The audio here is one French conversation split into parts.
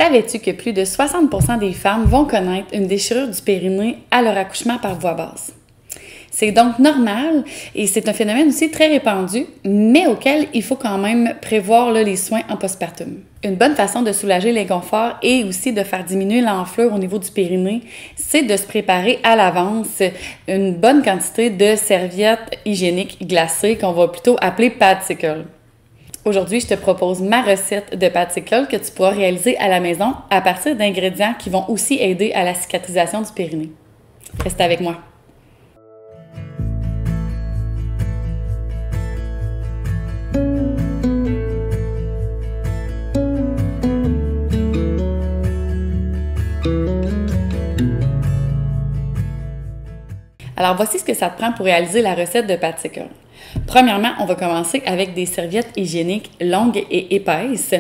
Savais-tu que plus de 60% des femmes vont connaître une déchirure du périnée à leur accouchement par voie basse? C'est donc normal et c'est un phénomène aussi très répandu, mais auquel il faut quand même prévoir les soins en postpartum. Une bonne façon de soulager l'inconfort et aussi de faire diminuer l'enflure au niveau du périnée, c'est de se préparer à l'avance une bonne quantité de serviettes hygiéniques glacées qu'on va plutôt appeler Padsicle. Aujourd'hui, je te propose ma recette de Padsicle que tu pourras réaliser à la maison à partir d'ingrédients qui vont aussi aider à la cicatrisation du périnée. Reste avec moi. Alors, voici ce que ça te prend pour réaliser la recette de Padsicle. Premièrement, on va commencer avec des serviettes hygiéniques longues et épaisses.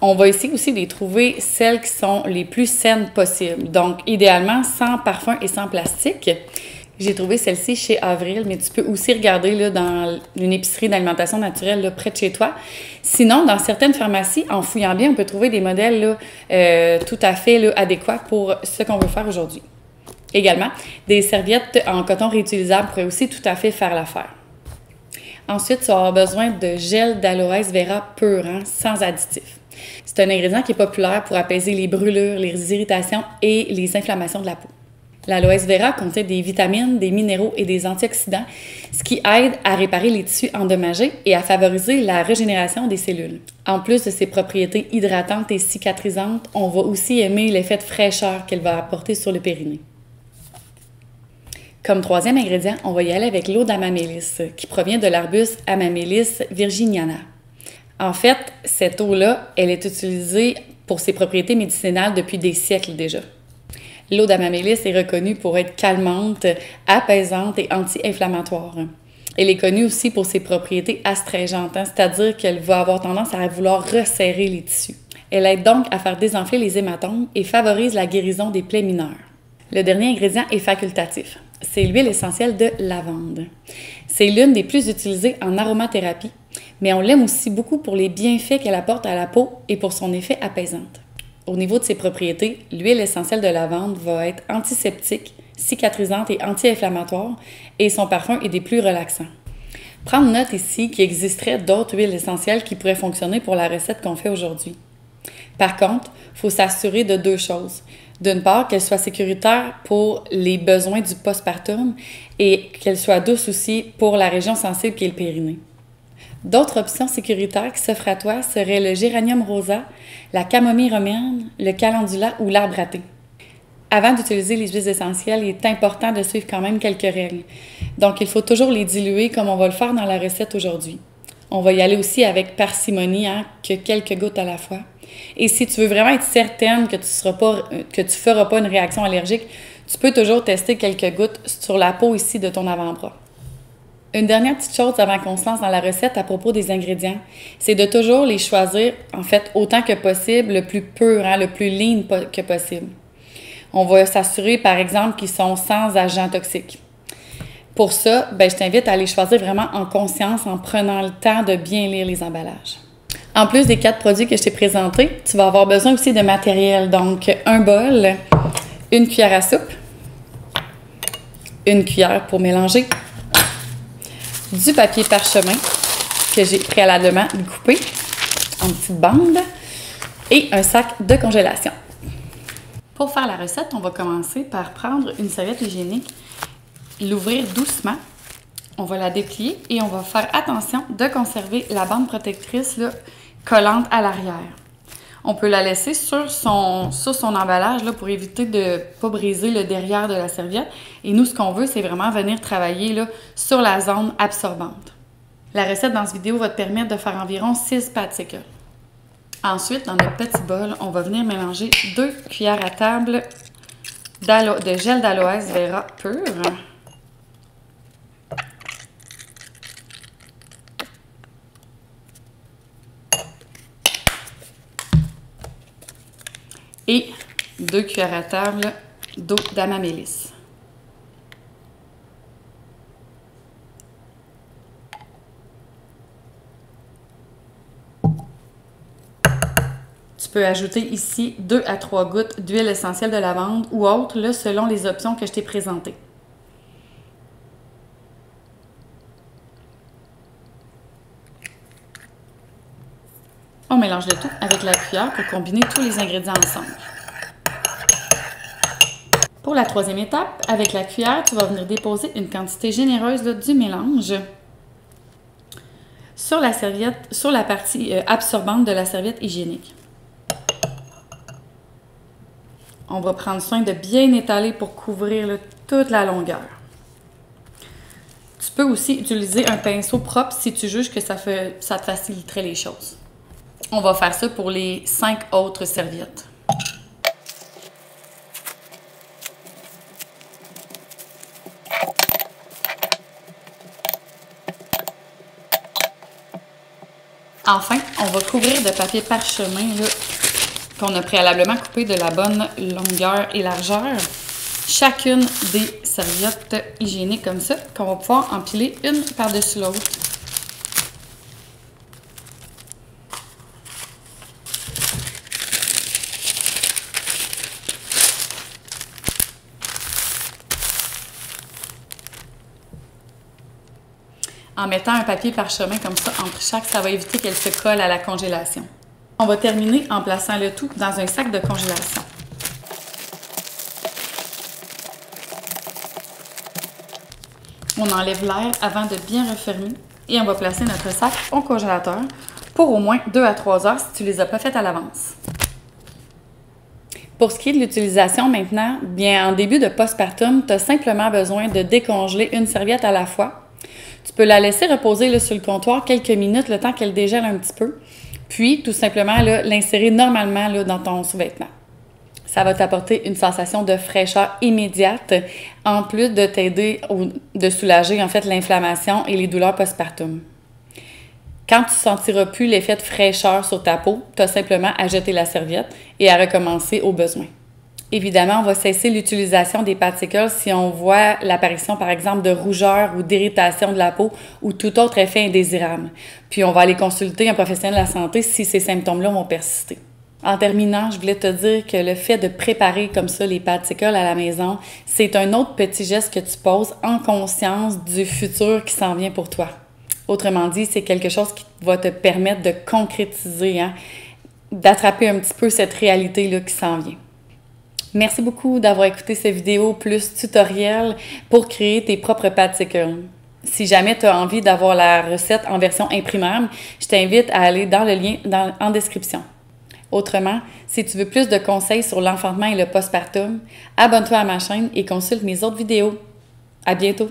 On va essayer aussi de les trouver celles qui sont les plus saines possibles. Donc, idéalement, sans parfum et sans plastique. J'ai trouvé celle-ci chez Avril, mais tu peux aussi regarder là, dans une épicerie d'alimentation naturelle là, près de chez toi. Sinon, dans certaines pharmacies, en fouillant bien, on peut trouver des modèles là, tout à fait là, adéquats pour ce qu'on veut faire aujourd'hui. Également, des serviettes en coton réutilisable pourraient aussi tout à fait faire l'affaire. Ensuite, tu vas avoir besoin de gel d'aloès vera pur, sans additifs. C'est un ingrédient qui est populaire pour apaiser les brûlures, les irritations et les inflammations de la peau. L'aloès vera contient des vitamines, des minéraux et des antioxydants, ce qui aide à réparer les tissus endommagés et à favoriser la régénération des cellules. En plus de ses propriétés hydratantes et cicatrisantes, on va aussi aimer l'effet de fraîcheur qu'elle va apporter sur le périnée. Comme troisième ingrédient, on va y aller avec l'eau d'amamélis, qui provient de l'arbuste Amamélis virginiana. En fait, cette eau-là, elle est utilisée pour ses propriétés médicinales depuis des siècles déjà. L'eau d'amamélis est reconnue pour être calmante, apaisante et anti-inflammatoire. Elle est connue aussi pour ses propriétés astringentes, c'est-à-dire qu'elle va avoir tendance à vouloir resserrer les tissus. Elle aide donc à faire désenfler les hématomes et favorise la guérison des plaies mineures. Le dernier ingrédient est facultatif. C'est l'huile essentielle de lavande. C'est l'une des plus utilisées en aromathérapie, mais on l'aime aussi beaucoup pour les bienfaits qu'elle apporte à la peau et pour son effet apaisante. Au niveau de ses propriétés, l'huile essentielle de lavande va être antiseptique, cicatrisante et anti-inflammatoire, et son parfum est des plus relaxants. Prendre note ici qu'il existerait d'autres huiles essentielles qui pourraient fonctionner pour la recette qu'on fait aujourd'hui. Par contre, il faut s'assurer de deux choses. D'une part, qu'elle soit sécuritaire pour les besoins du postpartum et qu'elle soit douce aussi pour la région sensible qui est le périnée. D'autres options sécuritaires qui s'offrent à toi seraient le géranium rosa, la camomille romaine, le calendula ou l'arbre à thé. Avant d'utiliser les huiles essentielles, il est important de suivre quand même quelques règles. Donc, il faut toujours les diluer comme on va le faire dans la recette aujourd'hui. On va y aller aussi avec parcimonie, que quelques gouttes à la fois. Et si tu veux vraiment être certaine que tu feras pas une réaction allergique, tu peux toujours tester quelques gouttes sur la peau ici de ton avant-bras. Une dernière petite chose avant qu'on se lance dans la recette à propos des ingrédients, c'est de toujours les choisir, en fait, autant que possible, le plus pur, le plus lean que possible. On va s'assurer, par exemple, qu'ils sont sans agents toxiques. Pour ça, je t'invite à les choisir vraiment en conscience, en prenant le temps de bien lire les emballages. En plus des 4 produits que je t'ai présentés, tu vas avoir besoin aussi de matériel. Donc, un bol, une cuillère à soupe, une cuillère pour mélanger, du papier parchemin que j'ai préalablement coupé en petites bandes et un sac de congélation. Pour faire la recette, on va commencer par prendre une serviette hygiénique, l'ouvrir doucement. On va la déplier et on va faire attention de conserver la bande protectrice là, collante à l'arrière. On peut la laisser sur son emballage là, pour éviter de ne pas briser le derrière de la serviette. Et nous, ce qu'on veut, c'est vraiment venir travailler là, sur la zone absorbante. La recette dans cette vidéo va te permettre de faire environ 6 Padsicle. Ensuite, dans notre petit bol, on va venir mélanger 2 cuillères à table de gel d'aloès vera pur. Et 2 cuillères à table d'eau d'amamélis. Tu peux ajouter ici 2 à 3 gouttes d'huile essentielle de lavande ou autre, là, selon les options que je t'ai présentées. On mélange le tout avec la cuillère pour combiner tous les ingrédients ensemble. Pour la troisième étape, avec la cuillère, tu vas venir déposer une quantité généreuse là, du mélange sur la serviette, sur la partie absorbante de la serviette hygiénique. On va prendre soin de bien étaler pour couvrir là, toute la longueur. Tu peux aussi utiliser un pinceau propre si tu juges que ça te faciliterait les choses. On va faire ça pour les 5 autres serviettes. Enfin, on va couvrir de papier parchemin qu'on a préalablement coupé de la bonne longueur et largeur chacune des serviettes hygiéniques comme ça, qu'on va pouvoir empiler une par-dessus l'autre. En mettant un papier parchemin comme ça entre chaque, ça va éviter qu'elle se colle à la congélation. On va terminer en plaçant le tout dans un sac de congélation. On enlève l'air avant de bien refermer et on va placer notre sac au congélateur pour au moins 2 à 3 heures si tu ne les as pas faites à l'avance. Pour ce qui est de l'utilisation maintenant, bien en début de postpartum, tu as simplement besoin de décongeler une serviette à la fois. Tu peux la laisser reposer là, sur le comptoir quelques minutes, le temps qu'elle dégèle un petit peu. Puis, tout simplement, l'insérer normalement là, dans ton sous-vêtement. Ça va t'apporter une sensation de fraîcheur immédiate, en plus de t'aider, de soulager en fait l'inflammation et les douleurs postpartum. Quand tu ne sentiras plus l'effet de fraîcheur sur ta peau, tu as simplement à jeter la serviette et à recommencer au besoin. Évidemment, on va cesser l'utilisation des Paticles si on voit l'apparition, par exemple, de rougeur ou d'irritation de la peau ou tout autre effet indésirable. Puis, on va aller consulter un professionnel de la santé si ces symptômes-là vont persister. En terminant, je voulais te dire que le fait de préparer comme ça les Paticles à la maison, c'est un autre petit geste que tu poses en conscience du futur qui s'en vient pour toi. Autrement dit, c'est quelque chose qui va te permettre de concrétiser, d'attraper un petit peu cette réalité-là qui s'en vient. Merci beaucoup d'avoir écouté cette vidéo plus tutoriel pour créer tes propres Paticles. Si jamais tu as envie d'avoir la recette en version imprimable, je t'invite à aller dans le lien en description. Autrement, si tu veux plus de conseils sur l'enfantement et le postpartum, abonne-toi à ma chaîne et consulte mes autres vidéos. À bientôt!